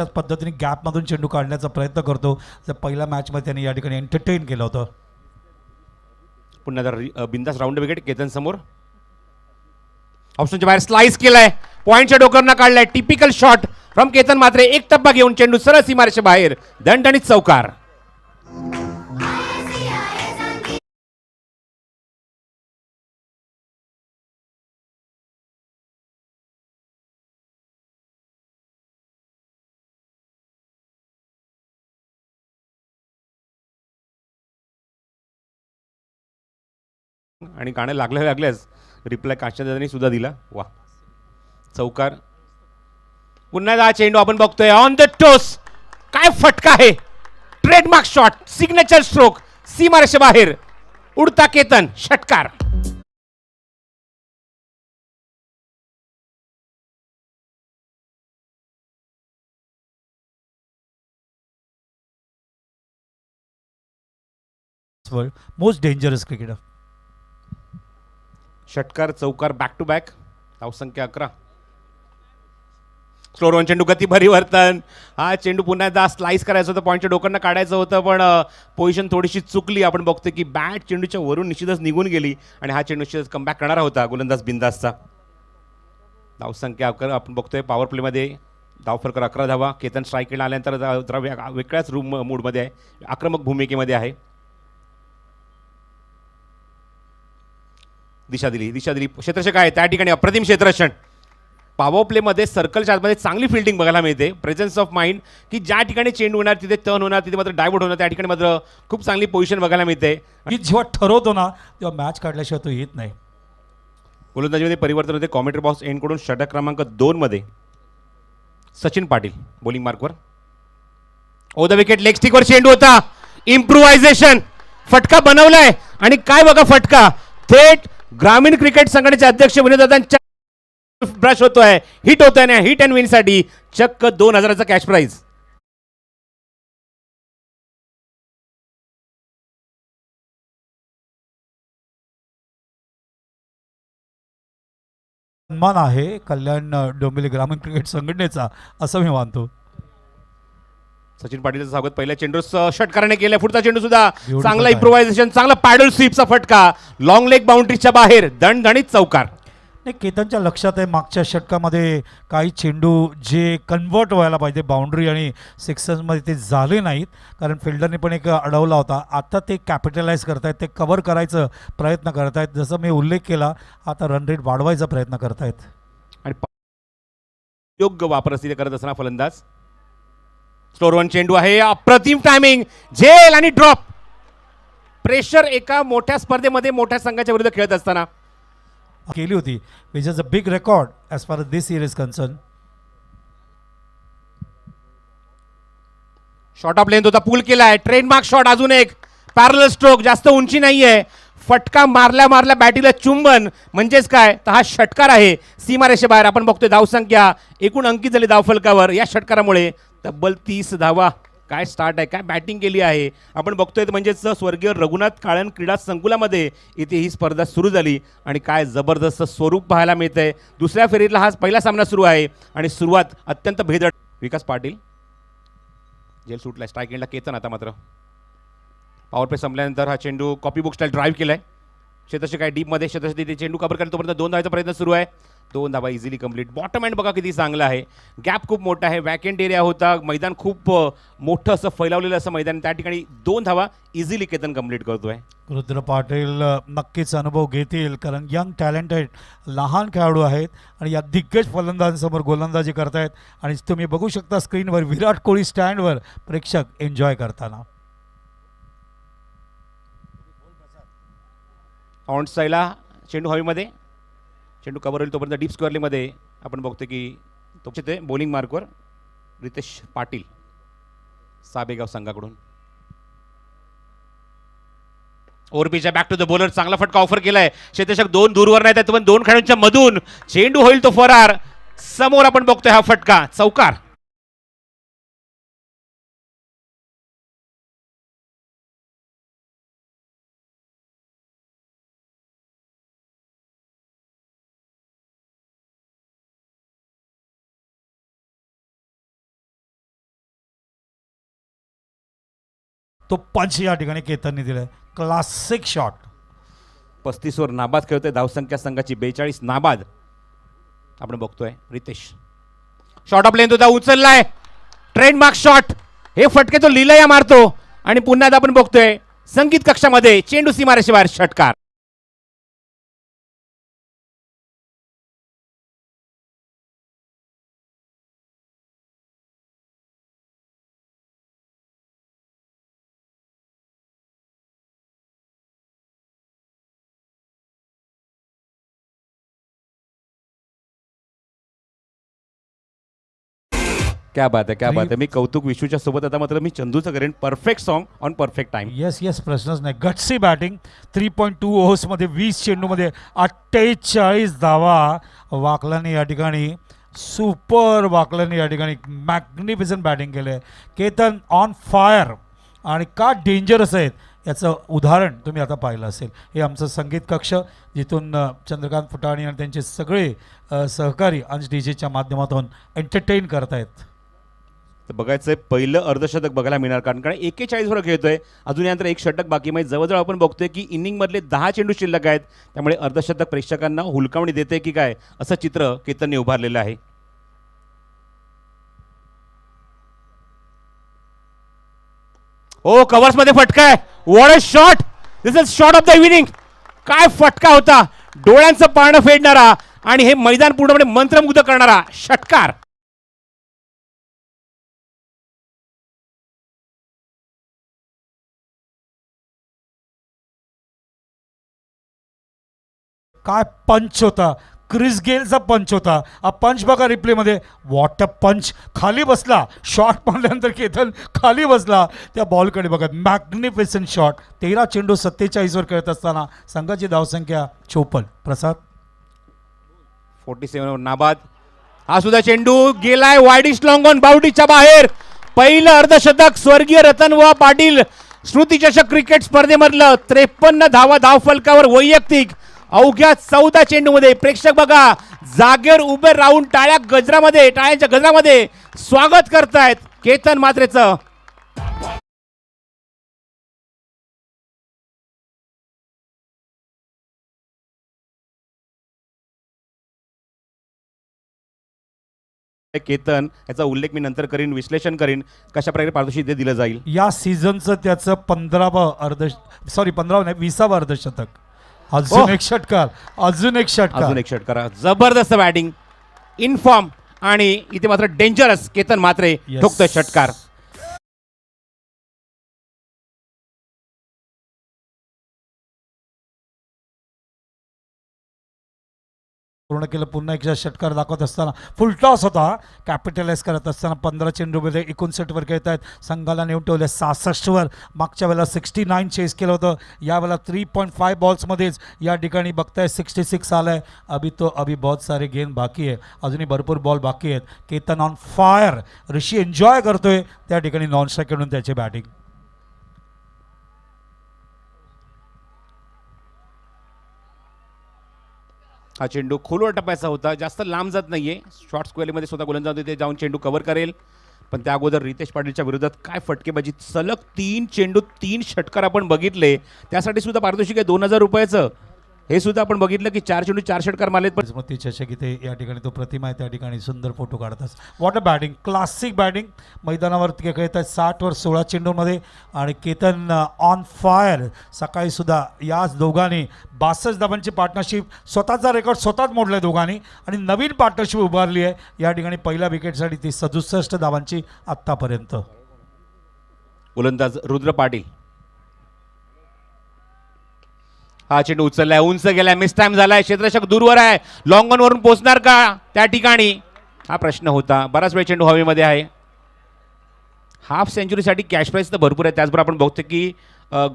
त्याच पद्धतीने गॅपमधून चेंडू काढण्याचा प्रयत्न करतो. जर पहिल्या मॅचमध्ये त्यांनी या ठिकाणी एंटरटेन केलं होतं. पुन्हा जर बिंदास राऊंड विकेट केतन समोर ऑप्शनच्या बाहेर स्लाइस केलाय, पॉइंटच्या डोकरना काढलाय. टिपिकल शॉट फ्रॉम केतन, मात्र एक टप्पा घेऊन चेंडू सरळ सीमारेषे बाहेर, दणदणीत चौकार. आणि गाणं लागल्याच रिप्लाय काशादानी सुद्धा दिला. वा, चौकार. पुन्हा हा चेंडू आपण बघतोय ऑन द टोस. काय फटका आहे, ट्रेडमार्क शॉट, सिग्नेचर स्ट्रोक, सीमारेषे बाहेर, उडता केतन, षटकार. World most dangerous cricketer. षटकार, चौकार, बॅक टू बॅक. धावसंख्या 11. स्लोअर वन चेंडू, गती परिवर्तन. हा चेंडू पुन्हा एकदा स्लाइस करायचं होतं, पॉईंटच्या डोक्यांना काढायचं होतं, पण पोझिशन थोडीशी चुकली. आपण बघतोय की बॅट चेंडूच्या वरून निश्चितच निघून गेली आणि हा चेंडू निश्चितच कमबॅक करणारा होता गोलंदाज बिंदासचा. धावसंख्या आपण बघतोय पॉवर प्लेमध्ये धावफरकर 11 धावा. केतन स्ट्राईकला आल्यानंतर जरा वेगळ्याच मूडमध्ये आहे, आक्रमक भूमिकेमध्ये आहे. दिशा दिली क्षेत्ररक्षक आहे त्या ठिकाणी, अप्रतिम क्षेत्ररक्षण. पॉवर प्लेमध्ये सर्कलच्या आतमध्ये चांगली फिल्डिंग बघायला मिळते. प्रेझेन्स ऑफ माइंड, की ज्या ठिकाणी चेंडू होणार तिथे टर्न होणार, तिथे मात्र डायव्हर्ट होणार, त्या ठिकाणी मात्र खूप चांगली पोझिशन बघायला मिळते. की जेव्हा ठरवतो ना तेव्हा मॅच काढल्याशिवाय तो येत नाही. गोलंदाजीमध्ये परिवर्तन होते. कॉमेंट्री बॉक्स एंडकडून षटक क्रमांक 2 मध्ये सचिन पाटील बॉलिंग मार्कवर. ओ द विकेट, लेग स्टिकवर चेंडू होता. इम्प्रुव्हायझेशन, फटका बनवलाय आणि काय बघा फटका, थेट ग्रामीण क्रिकेट संघटनेचे अध्यक्ष विनोददादांच्या ब्रश होतोय, हिट होतोय ना. हिट अँड विन साठी चक्क 2000चा कॅश प्राइज. सन्मान आहे कल्याण डोंबिवली ग्रामीण क्रिकेट संघटनेचा, असं मी मानतो. सचिन पाटीलचं स्वागत. पहिल्या चेंडू षटकाराने केलं. पुढचा चेंडू सुद्धा Beautiful चांगला आहे. इम्प्रोव्हायझेशन, चांगला पॅडल स्वीपचा फटका, लॉंग लेग बाउंड्रीच्या बाहेर, दणदणीत चौकार. नाही, केतनच्या लक्षात आहे मागच्या षटकामध्ये काही चेंडू जे कन्वर्ट व्हायला पाहिजे बाउंड्री आणि सिक्सर्समध्ये ते झाले नाहीत, कारण फिल्डरने पण एक अडवला होता. आता ते कॅपिटलाइज करतायत, ते कव्हर करायचं प्रयत्न करतायत. जसं मी उल्लेख केला, आता रन रेट वाढवायचा प्रयत्न करतायत. आणि योग्य वापर असते करत असताना फलंदाज. स्लोअर वन चेंडू आहे, अप्रतिम टायमिंग, झेल आणि ड्रॉप. प्रेशर एका मोठ्या स्पर्धेमध्ये मोठ्या संघाच्या विरुद्ध खेळत असताना केली होती, which is a big record as far this year is concern. Shot of length होता, पूल केलाय. ट्रेडमार्क शॉट, अजून एक पॅरल स्ट्रोक, जास्त उंची नाहीये. फटका मारल्या चुंबन, म्हणजेच काय तर हा षटकार आहे सीमारेषे बाहेर. आपण बघतोय धावसंख्या एकूण अंकित झाली धावफलकावर या षटकारामुळे तब्बल 30 धावा. काय स्टार्ट आहे, काय बॅटिंग केली आहे आपण बघतोय. म्हणजेच स्वर्गीय रघुनाथ काळन क्रीडा संकुलामध्ये इथे ही स्पर्धा सुरू झाली आणि काय जबरदस्त स्वरूप पाहायला मिळतंय. दुसऱ्या फेरीतला हा पहिला सामना सुरू आहे आणि सुरुवात अत्यंत भेदड. विकास पाटील जेल सुटलाय, स्ट्राईक एंडला केतन. आता मात्र पॉवर प्ले संपल्यानंतर हा चेंडू कॉपी बुक स्टाईल ड्राईव्ह केलाय. क्षेत्ररक्षक काय डीपमध्ये, क्षेत्ररक्षक चेंडू कव्हर करतो, तोपर्यंत 2 धावाचा प्रयत्न सुरू आहे. 2 धावा इझिली कंप्लीट. बॉटम एंड बघा किती चांगला आहे, गॅप खूप मोठा आहे, वॅकेंट एरिया होता, मैदान खूप मोठं असं फैलावलेलं असं मैदान, त्या ठिकाणी 2 धावा इझिली केतन कंप्लीट करतोय. रुद्र पाटील नक्कीच अनुभव घेतील, कारण यंग टॅलेंटेड लहान खेळाडू आहेत आणि या दिग्गज फलंदाजांसमोर गोलंदाजी करतायत. आणि तुम्ही बघू शकता स्क्रीनवर विराट कोहली स्टँडवर प्रेक्षक एन्जॉय करताना. ऑन साईडला चेंडू हवेमध्ये, चेंडू कव्हर होईल तोपर्यंत डीप स्क्वेअरलीमध्ये आपण बघतो की तो ते बॉलिंग मार्कवर रितेश पाटील साबेगाव संघाकडून. ओरपीच्या बॅक टू द बॉलर, चांगला फटका ऑफर केलाय. क्षेत्ररक्षक 2 दूरवर नाही, पण 2 खेळाडूंच्या मधून चेंडू होईल तो फरार. समोर आपण बघतोय हा फटका, चौकार. तो पंच या ठिकाणी केतनने दिलाय. Classic shot. 35 वर नाबाद खेळतोय धावसंख्या संघाची 42 नाबाद. आपण बघतोय रितेश शॉट ऑफ लेंथ होता उचललाय ट्रेडमार्क शॉट. हे फटके तो लीलया मारतो आणि पुन्हा एकदा आपण बघतोय संगीत कक्षामध्ये चेंडू सीमारेषे बाहेर षटकार. क्या बात है क्या बात है. मी कौतुक विश्वच्या सोबत आता मात्र मी चंदूचं करेन. Perfect song on perfect time. Yes प्रश्नच नाही. गटसी बॅटिंग. 3.2 ओव्हर्समध्ये 20 चेंडूमध्ये 48 धावा. वाकलाने या ठिकाणी सुपर. वाकलाने या ठिकाणी मॅग्निफिसंट बॅटिंग केलं आहे. Ketan on fire. आणि का डेंजरस आहेत याचं उदाहरण तुम्ही आता पाहिलं असेल. हे आमचं संगीत कक्ष जिथून चंद्रकांत फुटाणी आणि त्यांचे सगळे सहकारी अंश डीजेच्या माध्यमातून एंटरटेन करतायत. बघायचंय पहिलं अर्धशतक बघायला मिळणार कारण 41 वर खेळतोय. अजून यानंतर एक षटक बाकी. म्हणजे जवळजवळ आपण बघतोय की इनिंग मधले 10 चेंडू शिल्लक आहेत. त्यामुळे अर्धशतक प्रेक्षकांना हुलकावणी देते की काय असं चित्र केतनने उभारलेलं आहे. ओ कव्हर्स मध्ये फटका आहे. What a shot. This is shot of the evening. काय फटका होता. डोळ्यांचं पारणं फेडणारा आणि हे मैदान पूर्णपणे मंत्रमुग्ध करणारा षटकार. काय पंच होता. क्रिस गेलचा पंच होता. हा पंच बघा रिप्लेमध्ये. वॉट अ पंच. खाली बसला. शॉट मारल्यानंतर केतन खाली बसला. त्या बॉलकडे बघा. Magnificent shot. 13 चेंडू 47 वर खेळत असताना संघाची धावसंख्या 54. प्रसाद 47 वर नाबाद. हा सुद्धा चेंडू गेलाय वाईडिश लॉंग ऑन बाउंड्रीच्या बाहेर. पहिलं अर्धशतक स्वर्गीय रतनवा पाटील स्मृतिचषक क्रिकेट स्पर्धेमधलं 53 धावा धावफलकावर वैयक्तिक. अवघ्या 14 चेंडूमध्ये प्रेक्षक बघा जागेवर उभे राहून टाळ्यांच्या गजरामध्ये स्वागत करतायत केतन म्हात्रेचं. केतन याचा उल्लेख मी नंतर करीन. विश्लेषण करीन कशा प्रकारे पारितोषिक दिलं जाईल. या सीझनचं त्याचं 15वा नाही 20वा अर्धशतक. अजून एक षटकार. अजून एक षटकार. जबरदस्त बॅटिंग इन फॉर्म आणि इथे मात्र डेंजरस केतन म्हात्रे ठोकतोय षटकार. पूर्ण केलं. पुन्हा एकदा षटकार दाखवत असताना फुल टॉस होता. कॅपिटलाइज करत असताना 15 चेंडूमध्ये 59 वर खेळत आहेत. संघाला नेऊन ठेवले 66 वर. मागच्या वेळेला 69 चेस केलं होतं. यावेळेला 3.5 बॉल्समध्येच या ठिकाणी बघताय 66 आलाय. अभी बहुत सारे गेम बाकी आहे. अजूनही भरपूर बॉल बाकी आहेत. Ketan on fire. Rishi enjoy करतोय त्या ठिकाणी नॉन स्ट्राईककडून त्याची बॅटिंग. हा चेंडू खोलवर टप्प्याचा होता. जास्त लांब जात नाहीये. शॉर्ट स्क्वेअरमध्ये स्वतः गोलंदाज तिथे जाऊन चेंडू कव्हर करेल. पण त्या अगोदर रितेश पाटीलच्या विरोधात काय फटकेबाजी. सलग 3 चेंडू 3 षटकार आपण बघितले. त्यासाठी सुद्धा पारितोषिक आहे 2000 रुपयाचं. हे सुद्धा आपण बघितलं की 4 चेंडू 4 षटकार मारलेत. पण स्मृती चषक इथे या ठिकाणी तो प्रतिमा आहे त्या ठिकाणी सुंदर फोटो काढतात. What a batting. Classic batting. मैदानावरती खेळत आहेत 60 वर 16 चेंडूमध्ये. आणि केतन ऑन फायर. सकाळी सुद्धा याच दोघांनी 62 धावांची पार्टनरशिप स्वतःचा रेकॉर्ड स्वतःच मोडला आहे दोघांनी. आणि नवीन पार्टनरशिप उभारली आहे या ठिकाणी. पहिल्या विकेटसाठी ती 67 धावांची आत्तापर्यंत. गोलंदाज रुद्र पाटील. हा चेंडू उचललाय. उंच गेलाय. मिस टाइम झालाय. क्षेत्ररक्षक दूरवर आहे. लॉंग ऑन वरून पोहोचणार का त्या ठिकाणी हा प्रश्न होता. बराच वेळ चेंडू हवेमध्ये आहे. हाफ सेंचुरीसाठी कॅश प्राईज तर भरपूर आहे. त्याचबरोबर आपण बघतो की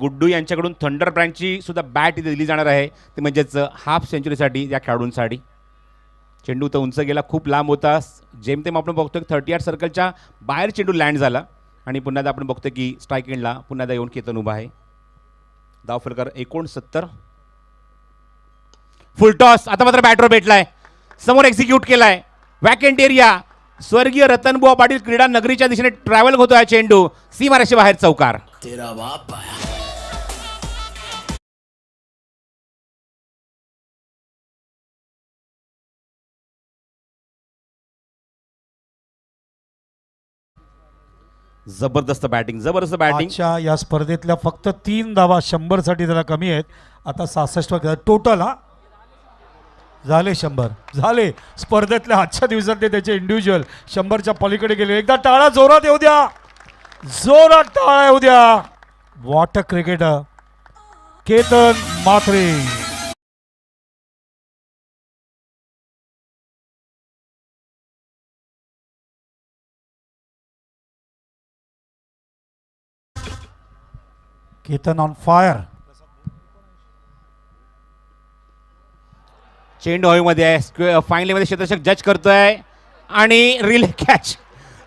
गुड्डू यांच्याकडून थंडर ब्रँडची सुद्धा बॅट इथे दिली जाणार आहे. ते म्हणजेच हाफ सेंचुरीसाठी या खेळाडूंसाठी. चेंडू तर उंच गेला. खूप लांब होता. जेमतेम आपण बघतो की 38 सर्कलच्या बाहेर चेंडू लँड झाला. आणि पुन्हा एकदा आपण बघतो की स्ट्राईक एंडला पुन्हा एकदा येऊन केतन उभा आहे. धावफलकार 69. फुल टॉस. आता मात्र बॅटवर भेटलाय. समोर एक्झिक्यूट केलाय. Vacant area. स्वर्गीय रतनबुवा पाटील क्रीडा नगरीच्या दिशेने ट्रॅव्हल होतो हा चेंडू सीमारेषे बाहेर चौकार. तेरा बाप आया. जबरदस्त बॅटिंग, जबरदस्त बॅटिंग. आजच्या या स्पर्धेतल्या फक्त 3 धावा 100 साठी त्याला कमी आहेत. आता 66 टोटल हा झाले 100 झाले. स्पर्धेतल्या आजच्या दिवसात ते त्याचे इंडिव्हिज्युअल 100च्या पलीकडे गेले. एकदा टाळा जोरात येऊ द्या, जोरात टाळा येऊ द्या. What a cricketer Ketan Mhatre. Ketan on fire. चेंडू हवेमध्ये आहे, फायनलीमध्ये क्षेत्ररक्षक जज करतोय आणि रिले कॅच.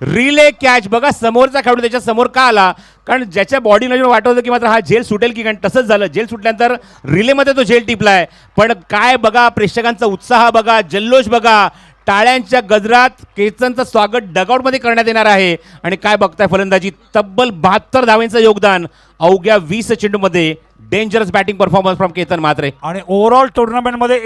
रिले कॅच बघा, समोरचा खेळाडू त्याच्या समोर का आला, कारण ज्याच्या बॉडी नजर वाटत होतं की मात्र हा झेल सुटेल की, कारण तसंच झालं. झेल सुटल्यानंतर रिलेमध्ये तो झेल टिपलाय. पण काय बघा, प्रेक्षकांचा उत्साह बघा, जल्लोष बघा, टाळ्यांच्या गजरात केतनचं स्वागत डगआउटमध्ये करण्यात येणार आहे. आणि काय बघताय फलंदाजी, तब्बल 72 धावांचं योगदान अवघ्या 20 चेंडूमध्ये. Dangerous batting performance from Ketan Mhatre. आणि ओव्हरऑल टुर्नामेंटमध्ये